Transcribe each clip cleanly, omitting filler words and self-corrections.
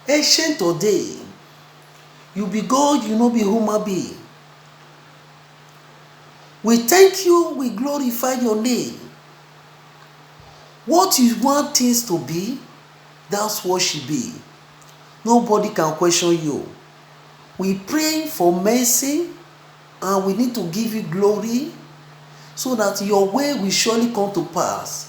Ancient today, you be God, you no be human being. We thank you, we glorify your name. What you want things to be, that's what she be. Nobody can question you. We pray for mercy and we need to give you glory so that your way will surely come to pass.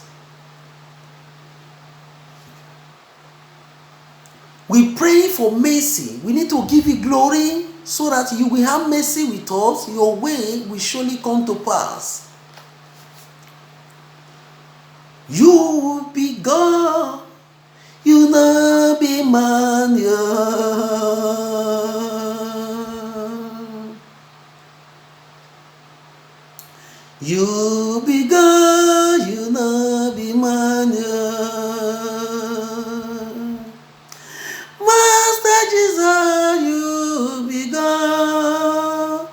We pray for mercy. We need to give you glory so that you will have mercy with us. Your way will surely come to pass. You will be God. You no be man. You be God. You no be man. Master Jesus, you be God.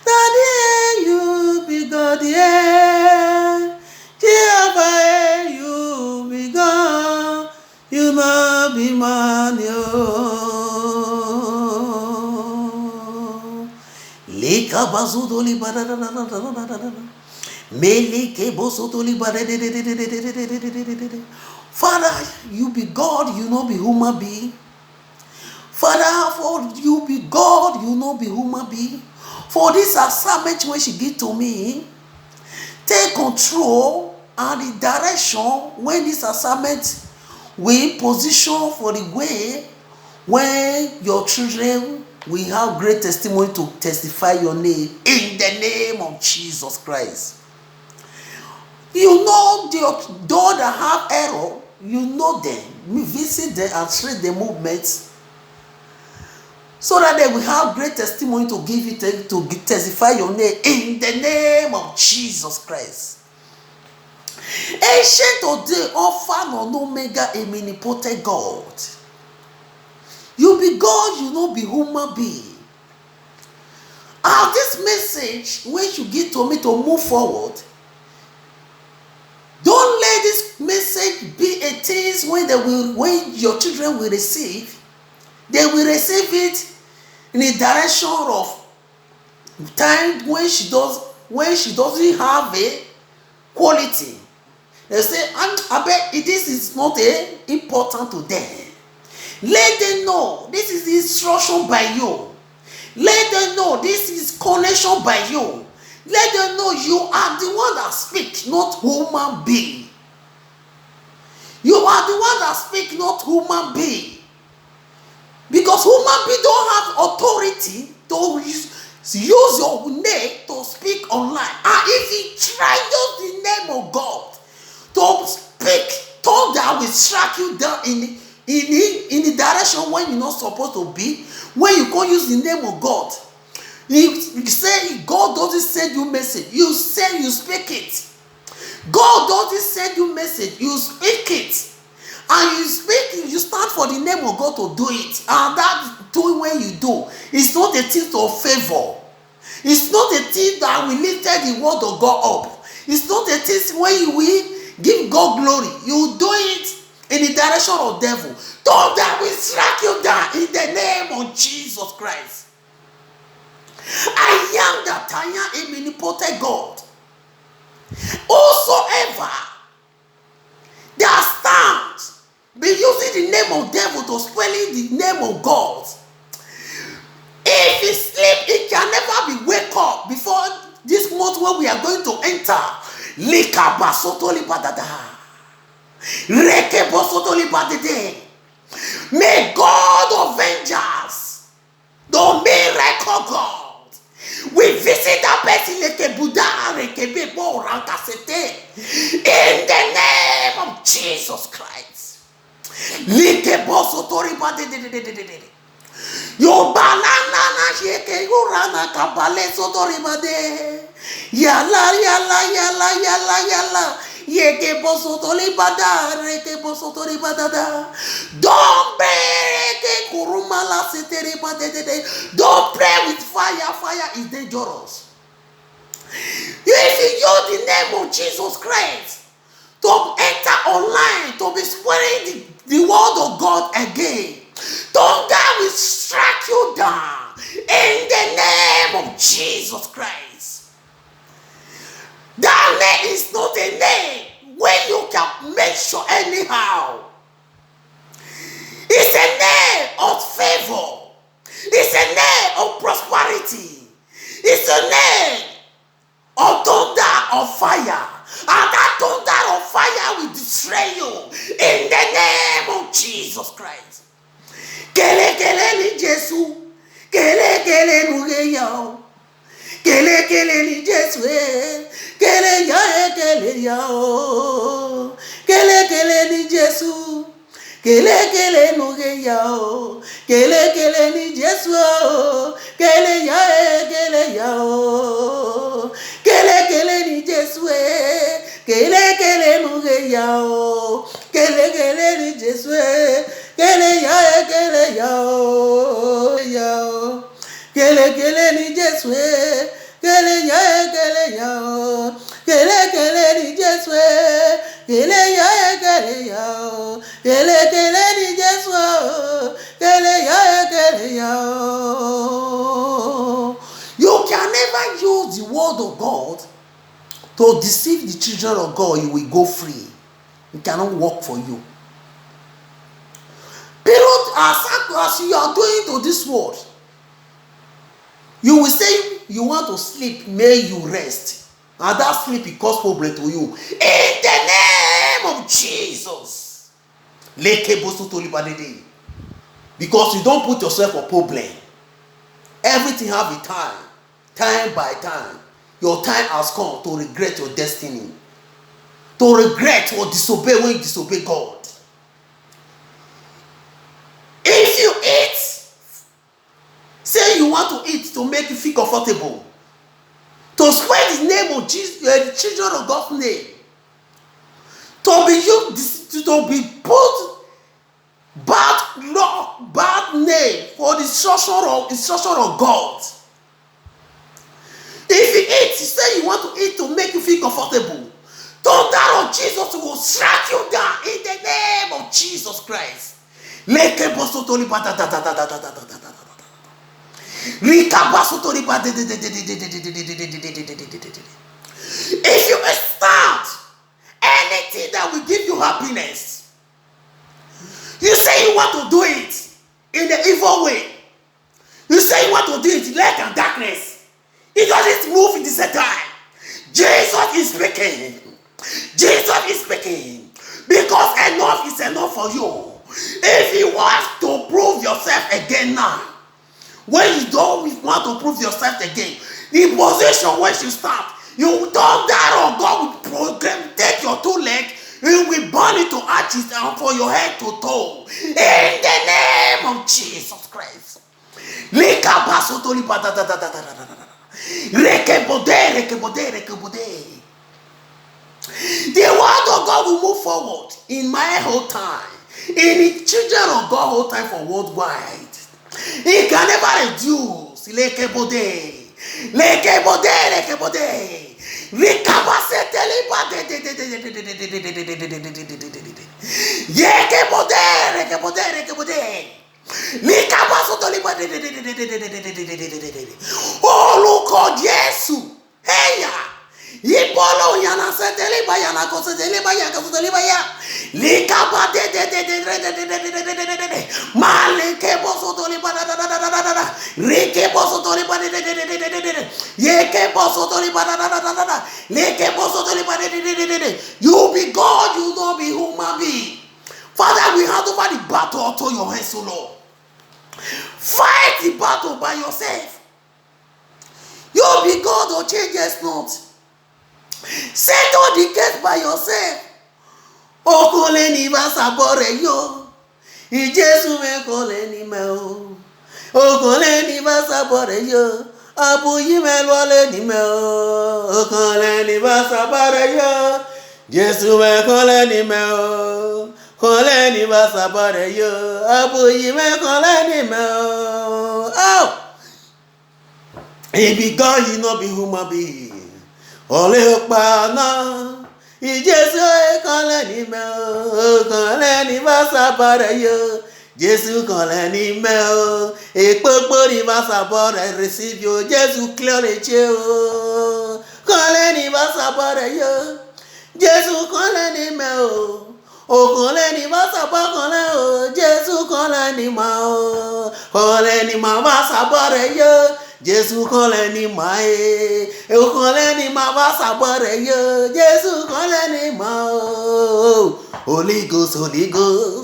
Daddy, you be God, yeah. Jehovah, you be God. You no be man, yo. Leka bazudo li badadadadadadadadada. Meleke bosoto li badadadadadadadadadada. Father, you be God, you no be human being. Father, for you be God, you no be human being. For this assignment when she give to me, take control and the direction when this assignment will position for the way when your children will have great testimony to testify your name in the name of Jesus Christ. You know those that have error, you know them. Visit them and trace the movements so that they will have great testimony to give you to testify your name in the name of Jesus Christ. Ancient of days, Alpha and Omega, omnipotent God. You be God, you no be human being. And this message, when you give to me to move forward, don't let this message be a thing when your children will receive. They will receive it in the direction of time when she doesn't have a quality. They say, I bet this is not important to them. Let them know this is instruction by you. Let them know this is connection by you. Let them know you are the one that speaks, not human being. You are the one that speaks, not human being. Because human beings don't have authority to use your name to speak online. And if you try use the name of God to speak, thought that will strike you down in the direction when you're not supposed to be, when you can't use the name of God. You say God doesn't send you message. You say you speak it. God doesn't send you message. You speak it. And you speak, you stand for the name of God to do it. And that doing when you do, it's not a thing to favor. It's not a thing that will lift the word of God up. It's not a thing when you will give God glory. You do it in the direction of devil. Thought that will strike you down in the name of Jesus Christ. I am that I am a omnipotent God. Whosoever that stands be using the name of devil to spelling the name of God. If he sleep, he can never be wake up before this month when we are going to enter. Lika basoto libadada. Reke bosoto libadede. May God of vengeance, the miracle God, we visit that person in the name of Jesus Christ. Yo banana na sheke urana kabale sotoribade. Yala yala yala yala yala. Yeke bosotoli bada reke bosotoli badada. Don't pray ke kurumala seteri badede. Don't pray with fire. Fire is dangerous. If you use the name of Jesus Christ to enter online, to be spreading the word of God again, Thunder will strike you down in the name of Jesus Christ. That name is not a name when you can make sure anyhow. It's a name of favor. It's a name of prosperity. It's a name of thunder of fire. And that thunder of fire will destroy you in the name of Jesus Christ. Kele kele ni Jesu. Kele kele nuge yao. Kele kele ni Jesu. Kele ya kele yao. Kele kele ni Jesu. Kele kele nuge yao. Kele kele ni Jesu. Kele yao. Kele kele ni Jesu. Kele kele nuge yao. Kele kele ni Jesu. Kele yao. Kele kele ni Jesu. Kele yao. Kele kele ni Jesu. Kele yao. Kele kele ni Jesu. Kele yao. You can never use the word of God to deceive the children of God. You will go free. It cannot work for you. Period. As you are going to this world, you will say you want to sleep, may you rest. And that sleep will cause problem to you. In the name of Jesus. Because you don't put yourself a problem. Everything have a time. Time by time. Your time has come to regret your destiny. To regret or disobey when you disobey God. If you eat, say you want to eat to make you feel comfortable, to spread the name of Jesus, the children of God's name, to be put bad name for the instruction of God. If you eat, you say you want to eat to make you feel comfortable, thunder of Jesus will strike you down in the name of Jesus Christ. If you start anything that will give you happiness, you say you want to do it in the evil way. You say you want to do it in light and darkness. It doesn't move in the same time. Jesus is speaking. Jesus is speaking. Because enough is enough for you. If you want to prove yourself again now, when you don't want to prove yourself again, the position where you start, you don't die or God will program, take your two legs, He will burn it to ashes and for your head to toe. In the name of Jesus Christ. The word of God will move forward in my whole time. In the children of God whole time for worldwide. He can never reduce. Oh, look at Jesus. Hey, Yipolo yana setele ba yana ko setele ba ya ko setele ba ya lika ba de malike boso tole ba da rike boso tole ba de yeke boso tole ba da leke boso tole ba de. You be God, you don't be human being. Father, we hand over the battle to your hands, O Lord. Fight the battle by yourself. You be God or changes not. Settle the case by yourself. Okole ni basabore yo. Ijesu me kole ni me o. Okole ni basabore yo. Abuyi me lole ni me o. Okole ni basabore yo. Jesu me kole ni me o. Kole ni basabore yo. Abuyi me kole ni me o. Oh! He be God, he not be human being. Ole okpana Ijesu ekole ni me okole ni basabare yo Jésus quand l'animel et Popo il va savoir receive you. Jésus clair les cieux. Quand l'animal savoir yo. Jésus quand l'animel. Oh quand l'animal savoir quand l'animel. Jésus quand l'animal. Quand l'animal va savoir yo. Jésus quand l'animal. Et quand l'animal va savoir yo. Jésus quand l'animal. Holy Ghost,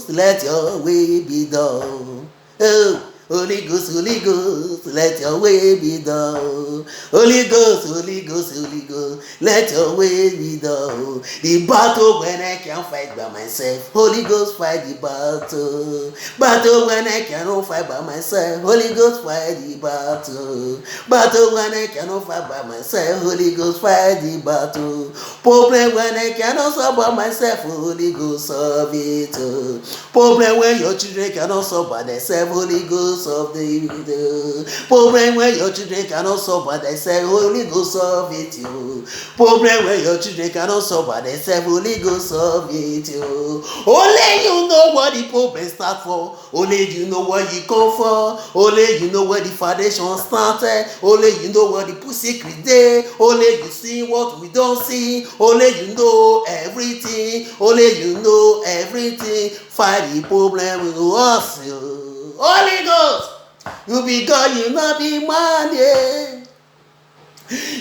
let your way be done. Oh, Holy Ghost, let your way be done. Holy Ghost, let your way be done. The battle when I can't fight by myself. Holy Ghost fight the battle. Battle when I cannot fight by myself. Holy Ghost fight the battle. Battle when I cannot fight by myself. Holy Ghost fight the battle. Problem when I cannot solve by myself. Holy Ghost solve it. Problem when your children cannot solve by themselves. Holy Ghost solve the problem when your children cannot solve by themselves. Holy Ghost solve it. Problem when your children cannot solve by themselves. Holy Ghost solve it. Only you know what the problem start for. Only you know what you come for. Only you know where the foundation started. Only you know what the secret day. Only you see what we don't see. Only you know everything. Only you know everything. Fight the problem with us. Holy Ghost, you be God, you not be man, yeah.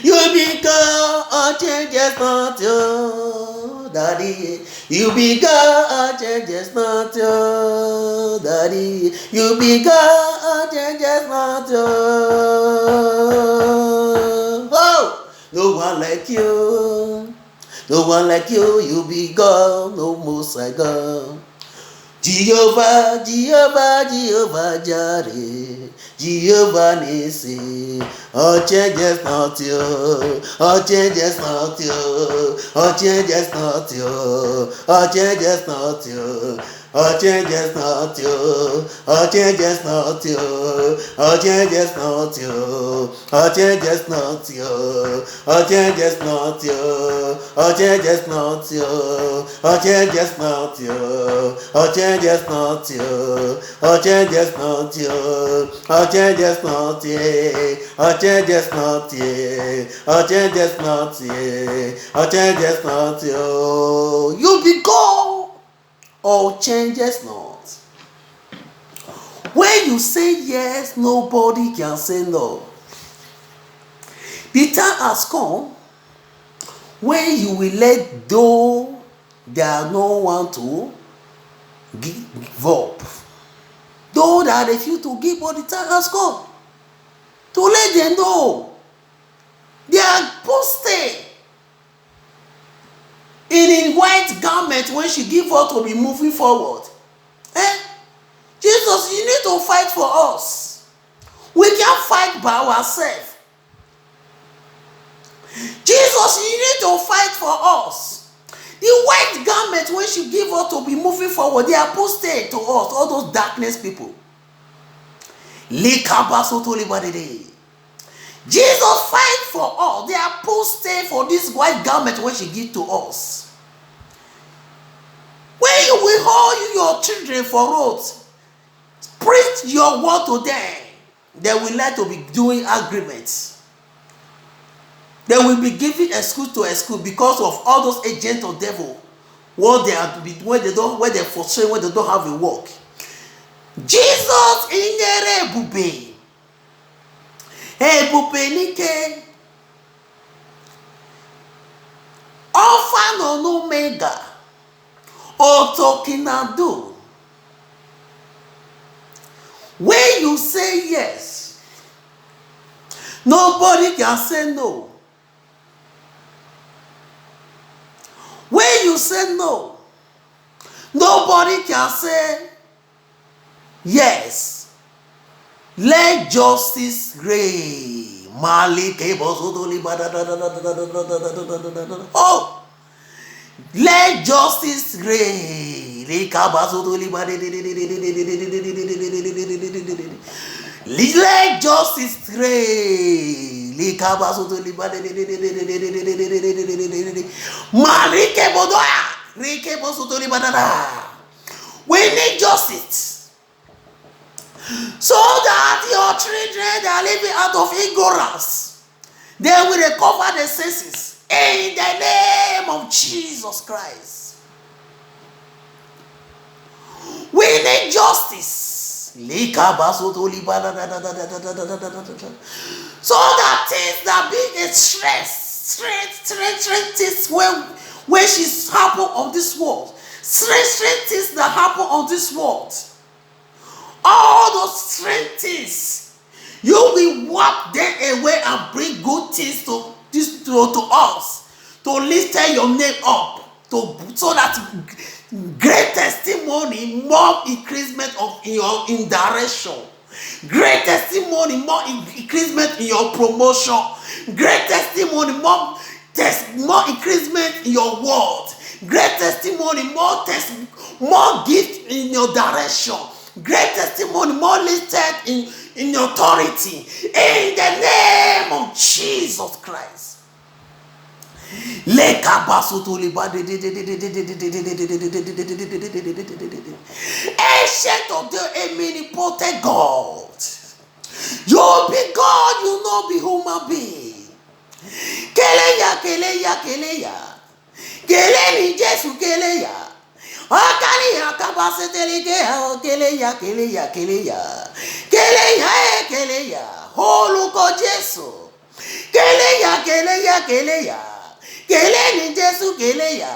You be God, changes not your daddy. You be God, changes not your daddy. You be God, changes not your. Oh, no one like you. No one like you. You be God, no most like God. Jehovah, Jehovah, Jehovah Jireh, Jehovah Nissi, all changes not you, all changes not you, all changes not you, all changes not you. All changes not you, all changes not you, all changes not you, all changes not you, all changes not you, all changes not you, all changes not you, all changes not you, all changes not you, all changes not you, all changes not you, all changes not you, all changes not you. You be God. All changes not. When you say yes, nobody can say no. The time has come when you will let go, there no one to give up. Though that refuse to give, but the time has come to let them know they are posted in a white garment when she give us to be moving forward. Jesus, you need to fight for us. We can't fight by ourselves. Jesus, you need to fight for us. The white garment when she give us to be moving forward, they are posted to us, all those darkness people. Jesus fight for us. They are posted for this white garment when she give to us. When you will hold your children for roads, preach your word to them, they will like to be doing agreements. They will be giving excuse to excuse because of all those agents of devil. What they are to be when they frustrate, when they don't have a work. Jesus in the ebube. Ebube nike. Alpha and Omega. Otokinadu. When you say yes, nobody can say no. When you say no, nobody can say yes. Let justice reign. Oh, let justice reign. Let justice reign. We need justice. That your children, they are living out of ignorance. They will recover the senses in the name of Jesus Christ. We need justice. So that things that bring a stress is when she's happen on this world. Strength things that happen on this world. All those strength things, you will wipe them away and bring good things to us, to lift your name up, so that great testimony, more increasement of in direction, great testimony, more increasement in your promotion, great testimony, more increasement in your word, great testimony, more gift in your direction, great testimony, more lifted in authority, in the name of Jesus Christ. Ancient of the omnipotent God, you be God, you know be human being. Keleya, Keleni Jesu Keleya. Keleya Keleya, Holuko Jesu. Keleya, Keleni Jesu Keleya,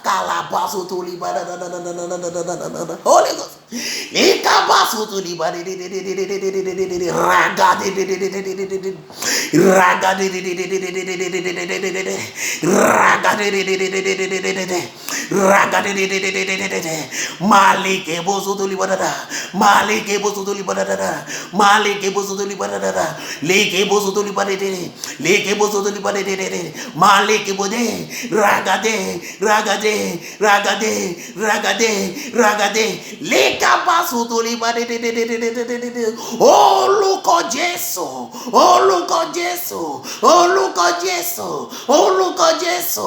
Kalabasu to liba Holy Ghost. Ikabasu to liba Malike bozo to liba Malike bozo to liba Malike bozo to liba Leke bozo to liba Leke bozo to liba Malike bode ragade Leka basu to liba Oh look at Jesus, oh look at Jesus, oh look at Jesus, oh look at Jesus,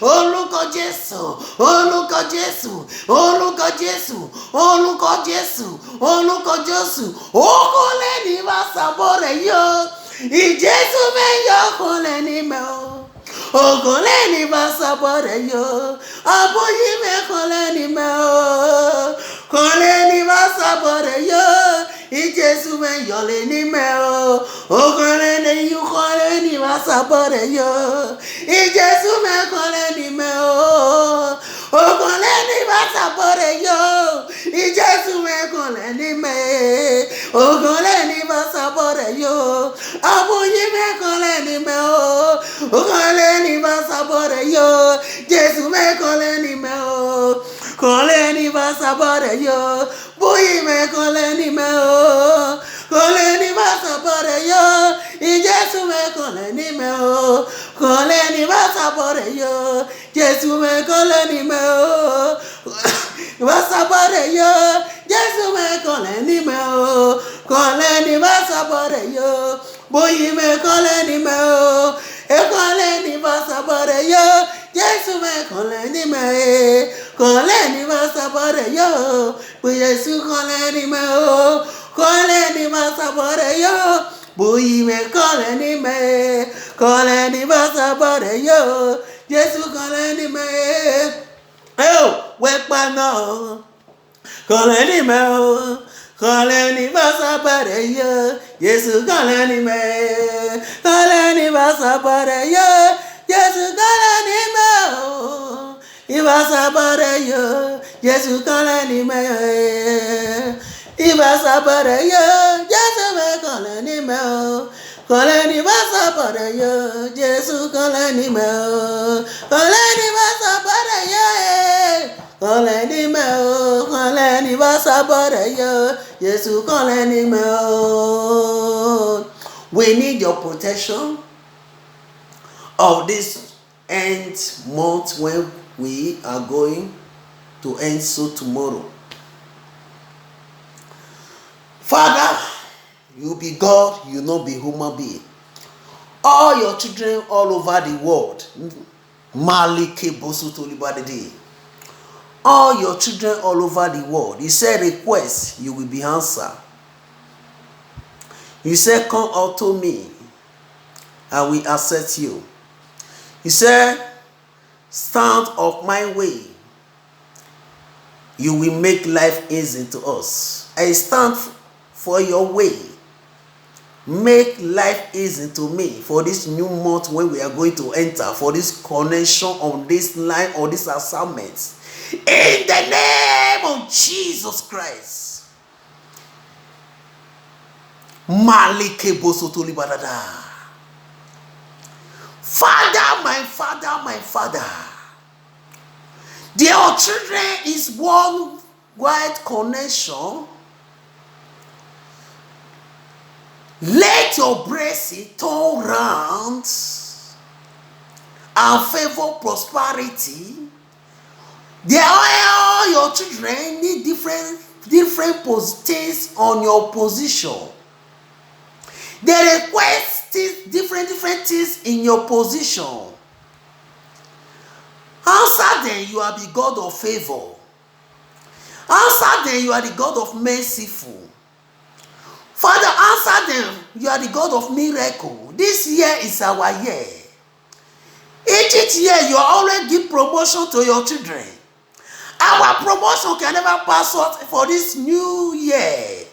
oh look at Jesus, oh look at Jesus, oh look at Jesus, oh look at Jesus, oh look at Jesus, oh koleni basabore yo, I Jesus me yo koleni me o. Okoleni basabore yo, aboyi me koleni me o. Koleni basabore yo, I Jesus me yo leni me o. Okoleni you koleni basabore yo, I Jesus me koleni me o. Okoleni basabore yo, I Jesus me koleni me. Okoleni basabore yo, aboyi me koleni me o. Okoleni basabore yo, Jesus me koleni me o. Koleni basabore yo, boyi me koleni me o. Koleni basabore yo, I Jesus me koleni me o. Koleni basabore yo, Jesus me koleni me o. Basabore yo, Jesus me koleni me o. Koleni basabore yo, boyi me koleni me o. Koleni basabore yo, Jesus me koleni me. Koleni basabore yo, Jesus koleni me o. Koleni basabore yo, boyi me koleni me. Koleni basabore yo, Jesus koleni me. Oh, wepano. Koleni me o. Koleni basabore yo, Jesus koleni me. Koleni basabore yo, Jesus koleni me o. Ibasabore yo, Jesus koleni me. Ibasabore yo, Jesus me koleni me o. Koleni basabore yo, Jesus koleni me o. Koleni basabore yo, koleni me o. Koleni basabore yo, Jesus koleni me o. We need your protection of this end month when we are going to end so tomorrow. Father, you be God, you not be human being. All your children all over the world, Malike Bosu Tolibadede, all your children all over the world. You say request, you will be answered. You say come unto me, I will accept you. You say stand up my way, you will make life easy to us. I stand for your way. Make life easy to me for this new month when we are going to enter, for this connection on this line or this assignment. In the name of Jesus Christ. Malike bosotoli badada. Father, my Father, my Father. Their children is one wide connection. Let your blessing turn round and favor prosperity. All your children need different things on your position. They request different things in your position. Answer them, you are the God of favor. Answer them, you are the God of merciful. Father, answer them, you are the God of miracle. This year is our year. Each year, you always give promotion to your children. Our promotion can never pass us for this new year.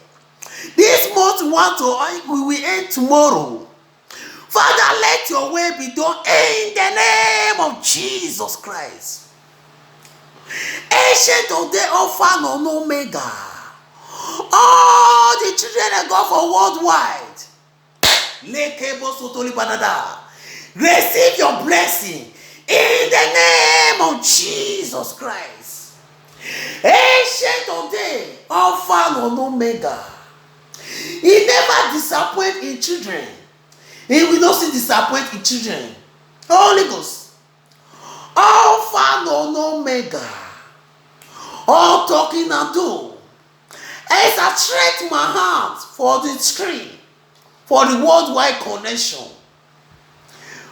This month we will end tomorrow. Father, let your will be done in the name of Jesus Christ. Ancient of the Alpha and Omega. All the children of God for worldwide. Receive your blessing in the name of Jesus Christ. Ancient of the Alpha and Omega. He never disappoints in children. He will not see disappoint in children. Holy Ghost. Alpha and Omega. All talking and do. As I stretch my hands for the screen, for the worldwide connection.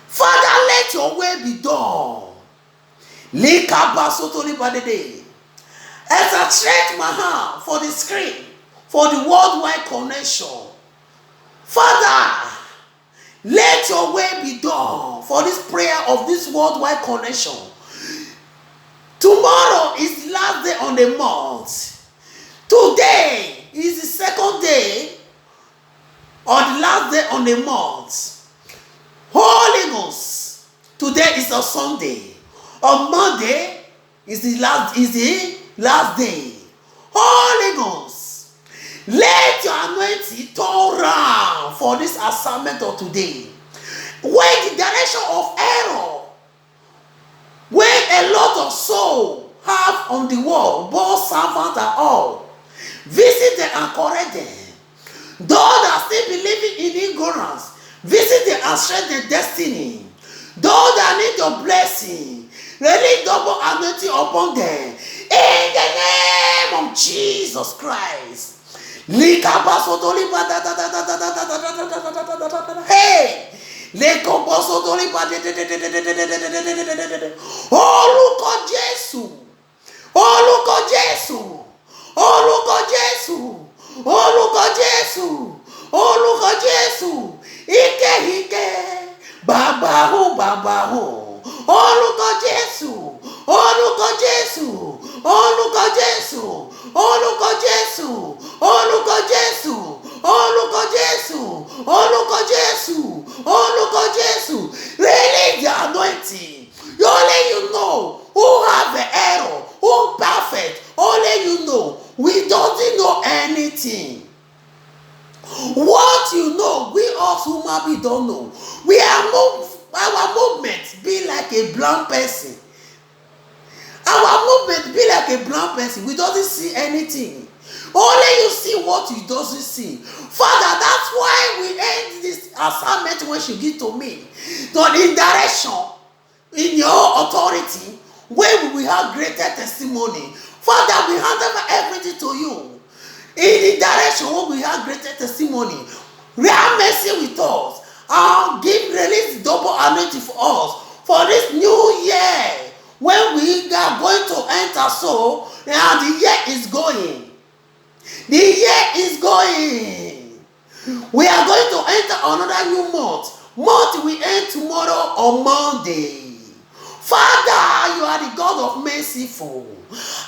Father, let your way be done. As I stretch my hand for the screen, for the worldwide connection. Father, let your way be done for this prayer of this worldwide connection. Tomorrow is the last day on the month. Today is the second day or the last day on the month. Holy Ghost, today is a Sunday. On Monday is the last day. Holy Ghost, let your anointing turn around for this assignment of today. When the direction of error, when a lot of souls have on the world, both servants and all, visit them and correct them. Those that still believing in ignorance, visit them and strengthen their destiny. Those that need your blessing, release double anointing upon them. In the name of Jesus Christ. Hey! Orúkọ Jésù, orúkọ Jésù, orúkọ Jésù, orúkọ Jésù, orúkọ Jésù, ike bàbá hó, orúkọ Jésù, orúkọ Jésù, orúkọ Jésù, orúkọ Jésù, orúkọ Jésù, orúkọ Jésù, orúkọ Jésù, orúkọ Jésù. Release the anointing. Only you know who have the error, who perfect. Only you know. We don't know anything. What you know, we us human beings don't know. We are our movement be like a blind person. Our movement be like a blind person. We don't see anything. Only you see what you doesn't see. Father, that's why we end this assignment when you give to me. Not in direction, in your authority, where we will have greater testimony. Father, we hand over everything to you. In the direction where we have greater testimony. Have mercy with us. Release double anointing for us. For this new year. when we are going to enter, so and the year is going. The year is going. We are going to enter another new month. Month we end tomorrow on Monday. Father, you are the God of merciful.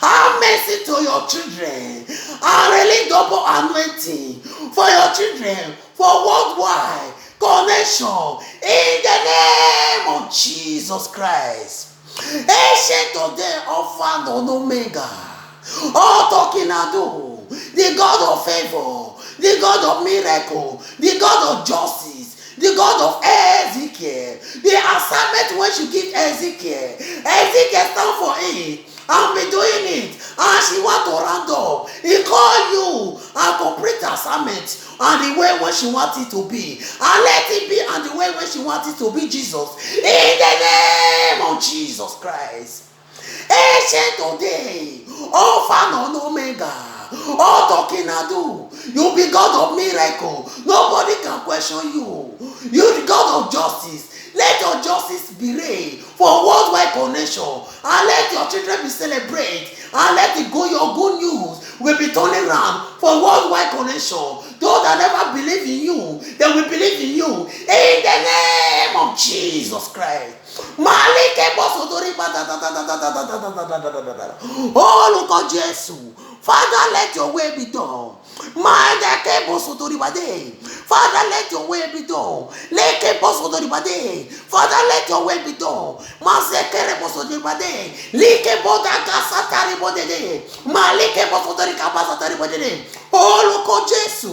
Have mercy to your children and release double anointing for your children for worldwide connection in the name of Jesus Christ. Ancient of the Alpha and Omega, all talking ado, the God of favor, the God of miracle, the God of justice, the God of Ezekiel. The assignment when she give Ezekiel, Ezekiel stand for it and be doing it, and she want to round up. He call you and complete assignment and the way when she want it to be, and let it be and the way when she want it to be, Jesus, in the name of Jesus Christ. Ancient of day, Alpha and Omega, all talking ado, you be God of miracle. Nobody can question you. You the God of justice. Let your justice be reign for worldwide connection, and let your children be celebrated, and let it go. Your good news will be turning around for worldwide connection. Those that never believe in you, they will believe in you in the name of Jesus Christ. Oh, look at Jesus. Father, let your way be done. Father, let your way be done. Father, let your way be done. Oh, look at Jesus.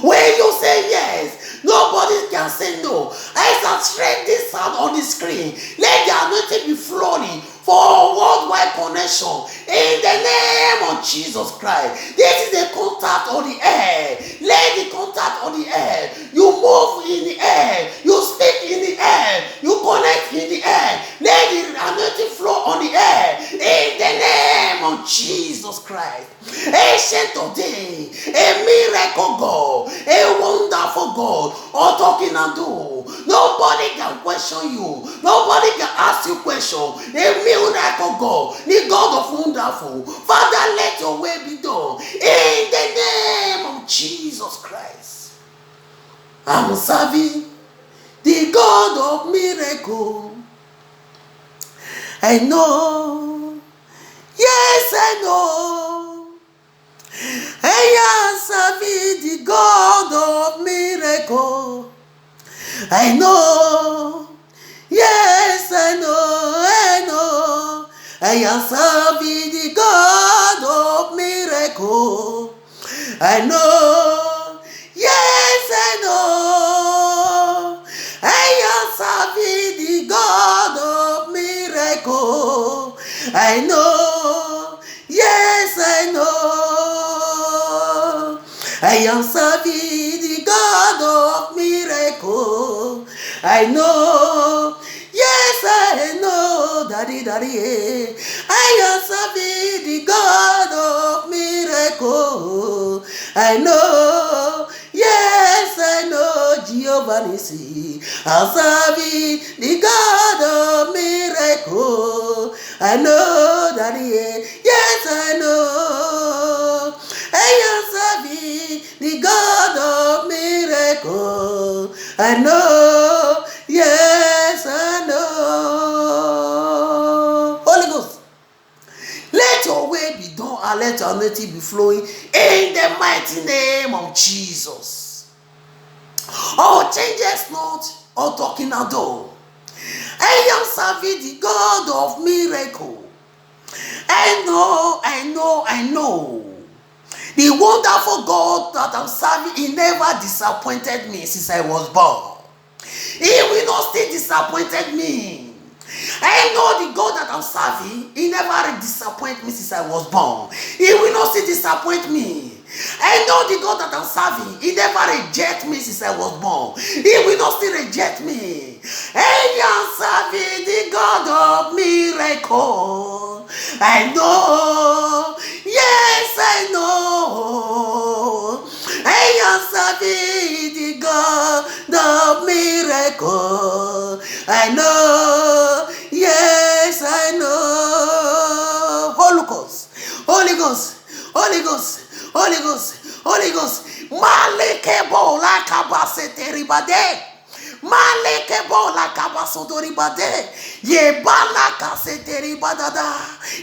When you say yes, nobody can say no. As I straight this sound on the screen, let the anointing be flowing for worldwide connection in the name of Jesus Christ. This is a contact on the air. Let the contact on the air. You move in the air. You speak in the air. You connect in the air. Let the anointing flow on the air in the name of Jesus Christ. Ancient of day, a miracle God, a wonderful God, all talking and do. Nobody can question you. Nobody can ask you question. A miracle God, the God of wonderful. Father, let your way be done in the name of Jesus Christ. I'm serving the God of miracle. I know, yes, I know. I am serving the God of miracle. I know, yes, I know. I am serving the God of miracle. I know, yes, I know. I am serving the God of miracle. I know, yes, I know. I am serving the God of miracle. I know, yes, I know, daddy. I am serving the God of miracle. I know, yes, I know, Jehovah Nissi. I'm serving the God of miracle. I know, daddy, yes, I know. I am serving the God of miracle. I know, yes, I know. Holy Ghost, let your way be done and let your anointing be flowing in the mighty name of Jesus. Oh, changes not, or talking at all. I am serving the God of miracle. I know. The wonderful God that I'm serving, He never disappointed me since I was born. He will not still disappointed me. I know the God that I'm serving, He never disappointed me since I was born. He will not still disappoint me. I know the God that I'm serving, He never reject me since I was born. He will not still reject me. I am serving the God of miracle. I know, yes, I know. I am serving the God of miracle. I know, yes, I Ghost, Holy Ghost, Holy Ghost, Holy Ghost. Malekebo la kabasete ribade. Maleke bola kabasotori bade. Ye bala kaseteri badada.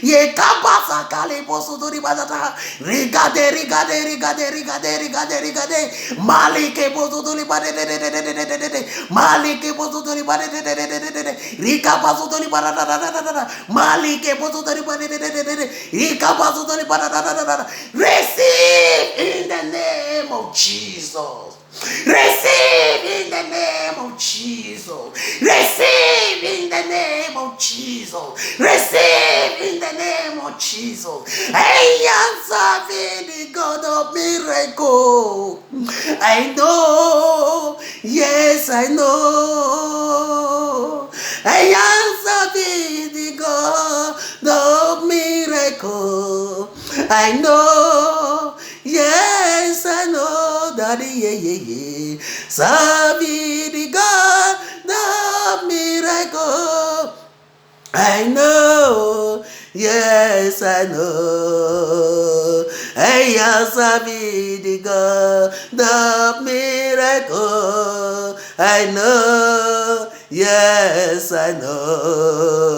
Ye kabasa kale bosotori badada. Rigade, rigade, rigade, rigade, rigade, rigade. Maleke bosotori bade de de de de de de de de. Maleke bosotori bade de de de de de de. Rika basotori bada da da da da da. Maleke bosotori bade de de de de de. Rika basotori bada da da da da. Receive in the name of Jesus. Receive in the name of Jesus. Receive in the name of Jesus. Receive in the name of Jesus. I am serving the God of miracle. I know. Yes, I know. I am serving the God of miracle. I know. Yes, I know that, yeah. Serve the God, the miracle. I know, yes, I know. I am serving the God, the miracle. I know, yes, I know.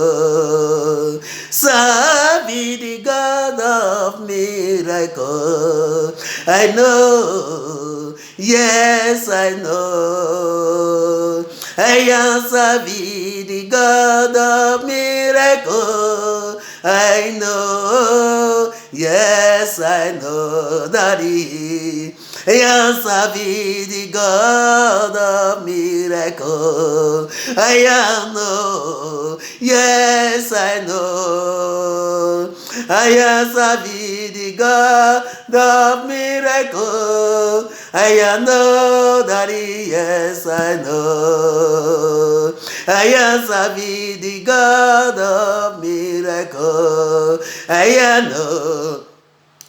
Serve the God of miracle. I know, yes, I know. I am serving the God of miracle. I know, yes, I know that He. I am serving the God of miracle. I am know, yes, I know. I am serving the God of miracle. I know that yes, I know. I am serving the God of miracle. I know.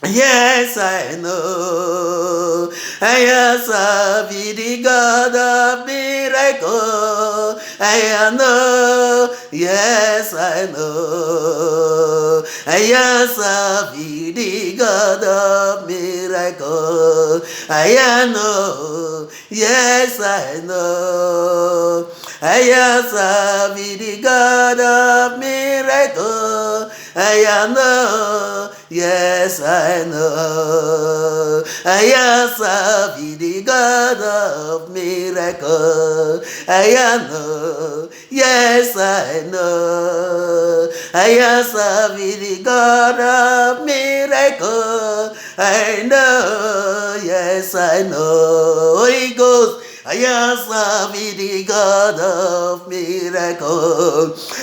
Yes, I know. I am serving the God of miracle. I know. Yes, I know. I am serving the God of miracle. I know. Yes, I know. I am serving the God of miracle. I know. Yes, I know. I am serving the God of miracle. I know. Yes, I know. I am serving the God of miracle. I know. Yes, I know. Holy Ghost. I am serving the God of miracle.